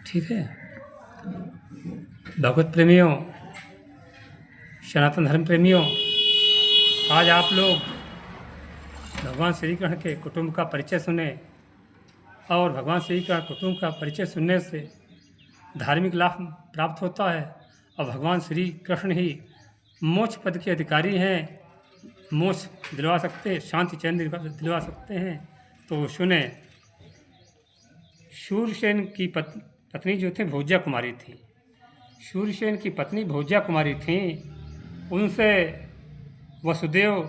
ठीक है। भगवत प्रेमियों, सनातन धर्म प्रेमियों, आज आप लोग भगवान श्री कृष्ण के कुटुंब का परिचय सुने और भगवान श्री कृष्ण कुटुंब का परिचय सुनने से धार्मिक लाभ प्राप्त होता है और भगवान श्री कृष्ण ही मोक्ष पद के अधिकारी हैं, मोक्ष दिलवा सकते, शांति चैन दिलवा सकते हैं। तो सुने, शूरसेन की पत्नी जो थी भोज्या कुमारी थी। शूरसेन की पत्नी भोज्या कुमारी थी। उनसे वसुदेव,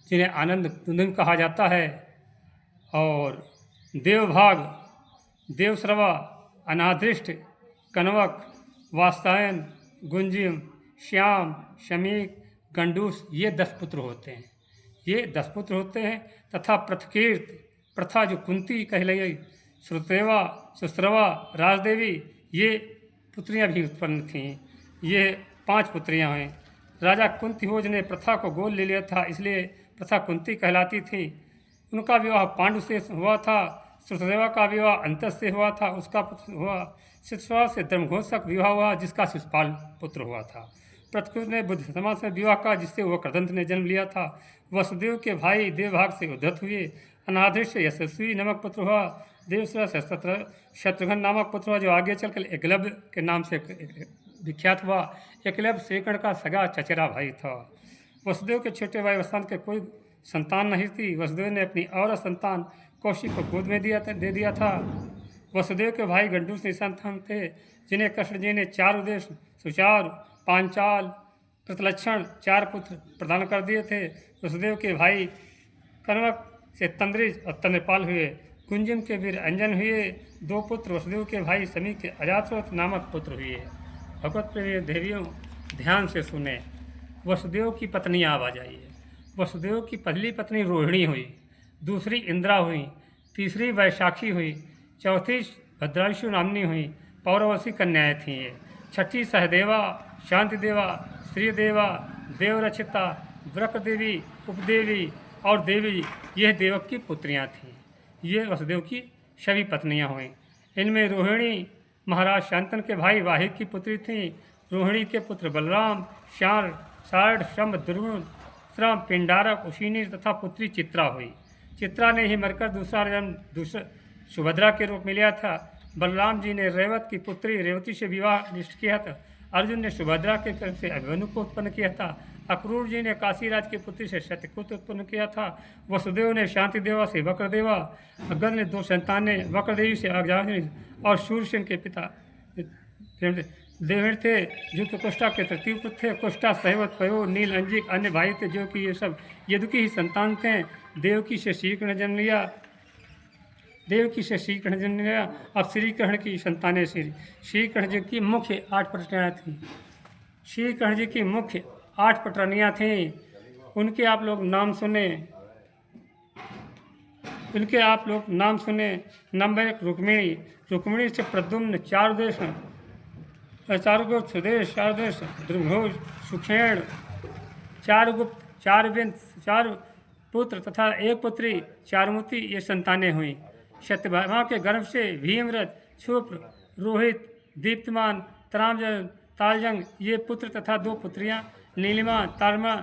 जिन्हें आनंद कुंदन कहा जाता है, और देवभाग, देवश्रवा, अनादृष्ट, कनवक, वात्सायन, गुंजिम, श्याम, शमीक, गंडूस, ये 10 पुत्र होते हैं। ये 10 पुत्र होते हैं तथा पृथकीर्त, प्रथा जो कुंती कहलाई, श्रुतेवा, सुश्रवा, राजदेवी, ये पुत्रियां भी उत्पन्न थीं। ये 5 पुत्रियां हैं। राजा कुंती भोज ने प्रथा को गोद ले लिया था, इसलिए प्रथा कुंती कहलाती थी। उनका विवाह पांडु से हुआ था। श्रुतदेवा का विवाह अंतस से हुआ था, उसका पुत्र हुआ। शिशुपाल से धर्मघोष का विवाह हुआ, जिसका शिशुपाल पुत्र हुआ था। पृथ्वी ने बुद्ध समाज से विवाह का, जिससे वह कृदंत ने जन्म लिया था। वसुदेव के भाई देवभाग से उद्धत हुए। अनादृष्ट से यशस्वी नामक पुत्र हुआ। देवश्रा से शत्रुघ्न नामक पुत्र हुआ, जो आगे चलकर एकलव्य के नाम से विख्यात हुआ। एकलव्य श्रीकर्ण का सगा चचेरा भाई था। वसुदेव के छोटे भाई वसंत के कोई संतान नहीं थी। वसुदेव ने अपनी और संतान कौशिक को गोद में दे दिया था। वसुदेव के भाई गंडूस निसंतान थे, जिन्हें कृष्ण जी ने 4 उद्देश्य, सुचार, पांचाल, प्रतिलक्षण 4 पुत्र प्रदान कर दिए थे। वसुदेव के भाई कनवक से तंद्रिज और तंद्रपाल हुए। कुंजिम के वीर अंजन हुए। 2 पुत्र वसुदेव के भाई समी के अजातशत्रु नामक पुत्र हुए। भगवत प्रेमी देवियों, ध्यान से सुने। वसुदेव की पत्नी आप आ जाइए। वसुदेव की पहली पत्नी रोहिणी हुई, दूसरी इंद्रा हुई, तीसरी वैशाखी हुई, चौथी भद्रांशु नामनी हुई। पौरवशी कन्याएं थीं ये। छठी सहदेवा, शांति देवा, श्रीदेवा, देवरक्षिता, व्रक देवी, उपदेवी और देवी, यह देवक की पुत्रियां थीं। ये वसुदेव की सभी पत्नियां हुईं। इनमें रोहिणी महाराज शांतन के भाई वाहिक की पुत्री थीं। रोहिणी के पुत्र बलराम, शार, सारड, शंभ, दुर्गुण, श्रम, पिंडारक, उशीनी तथा पुत्री चित्रा हुई। चित्रा ने ही मरकर दूसरा जन्म सुभद्रा के रूप में लिया था। बलराम जी ने रेवत की पुत्री रेवती से विवाह निश्चित किया था। अर्जुन ने सुभद्रा के गर्भ से अभिमन्यु को उत्पन्न किया था। अक्रूर जी ने काशीराज की पुत्री से सत्यकुत उत्पन्न किया था। वसुदेव ने शांति देवा से वक्रदेवा, अग्गद ने 2 संतानें वक्रदेवी से अग्नि और शूरसेन के पिता देवेण थे, जो कि कुष्ठा के तृतीय पुत्र थे। कुष्ठा, सहवत, पयो, नील, अंजिक अन्य भाई थे, जो कि ये सब यदुकी ही संतान थे। देवकी से श्री कृष्ण जन्म लिया। देवकी से श्री कृष्ण जन्म लिया। अब श्री कृष्ण की संतानें श्री कृष्ण जी की मुख्य 8 पटरानियाँ थीं। श्री कृष्ण जी की मुख्य 8 पटरानियाँ थीं। उनके आप लोग नाम सुने। नंबर 1 रुक्मिणी। रुक्मिणी से प्रद्युम्न, 4 देश, 4 गुप्त, सुदेश, 4 देश, द्रुघोष, सुखेण, 4 गुप्त, 4 विंध्य, 4 पुत्र तथा 1 पुत्री, चारुमती, ये संतानें हुई। सत्यभामा के गर्भ से भीमरथ, क्षुप्र, रोहित, दीप्तमान, तरामजन, तालजंग, ये पुत्र तथा 2 पुत्रियां नीलिमा, तारमा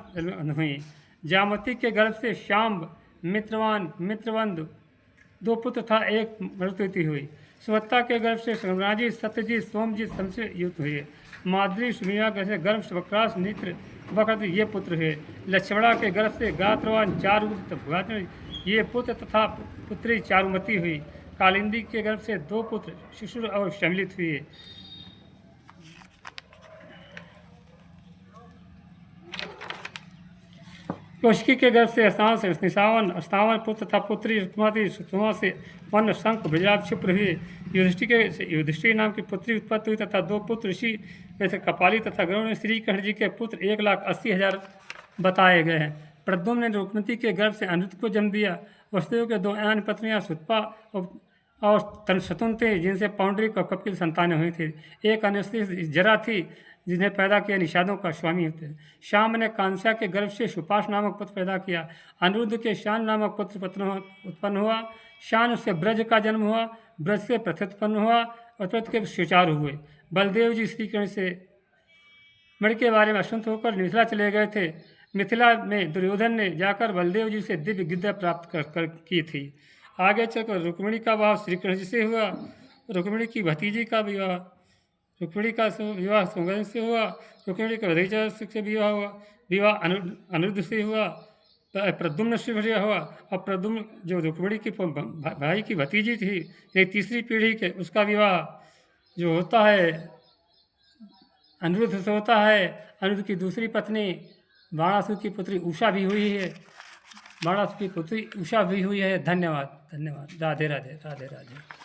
हुई। जामती के गर्भ से शाम्ब, मित्रवान, मित्रवंद, 2 पुत्र तथा 1 मरुति हुई। सुवत्ता के गर्भ से सम्राजित, सत्यजीत, सोमजीत, शमसे युक्त हुए। माद्री, सुमिया के गर्भ से वक्रास, नित्र, वक्र, ये पुत्र हुए। लक्ष्मणा के गर्भ से गात्रवान, 4 गुप्त, ये पुत्र तथा पुत्री चारुमती हुई। कालिंदी के गर्भ से 2 पुत्र शिशुर और सम्मिलित हुए। कौशिकी के गर्भ से अस्तावन पुत्र तथा पुत्री सुतमा से वन, शंख, बिजला, क्षिप्र हुए। युधिष्ठिर नाम की पुत्री उत्पत्ति हुई तथा 2 पुत्र ऋषि वैसे कपाली तथा गरुड़ में। श्री कृष्ण जी के पुत्र 1,80,000 बताए गए हैं। प्रद्युम्न ने रुक्मती के गर्भ से अनिरुद्ध को जन्म दिया। वसुदेव के 2 अन्य पत्नियां सुतपा और शतुन थे, जिनसे पौंडरिक और कपिल संतानें हुई थी। एक अन्य जरा थी, जिन्हें पैदा किया निषादों का स्वामी होते हैं। श्याम ने कांस्या के गर्भ से सुपाश नामक पुत्र पैदा किया। अनिरुद्ध के शान नामक पुत्र उत्पन्न हुआ। शान से ब्रज का जन्म हुआ। ब्रज से पृथ्वी उत्पन्न हुआ। और तुरंत के स्वीकार हुए। बलदेव जी श्री कृष्ण से मणि के बारे में असंत होकर मिथिला चले गए थे। मिथिला में दुर्योधन ने जाकर बलदेव जी से दिव्य विद्या प्राप्त कर की थी। आगे चलकर रुक्मिणी का विवाह श्री कृष्ण जी से हुआ। रुक्मिणी की भतीजी का विवाह रुक्मिणी का विवाह सुगंध से हुआ। रुक्मिणी का भतीजा से विवाह हुआ। विवाह अनिरुद्ध से हुआ। प्रद्युम्न से विवाह हुआ। और प्रद्युम्न जो रुक्मिणी की भाई की भतीजी थी, एक तीसरी पीढ़ी के, उसका विवाह जो होता है अनिरुद्ध से होता है। अनिरुद्ध की दूसरी पत्नी बाणासुर की पुत्री उषा भी हुई है। बाणासुर की पुत्री उषा भी हुई है। धन्यवाद, धन्यवाद। राधे राधे, राधे राधे।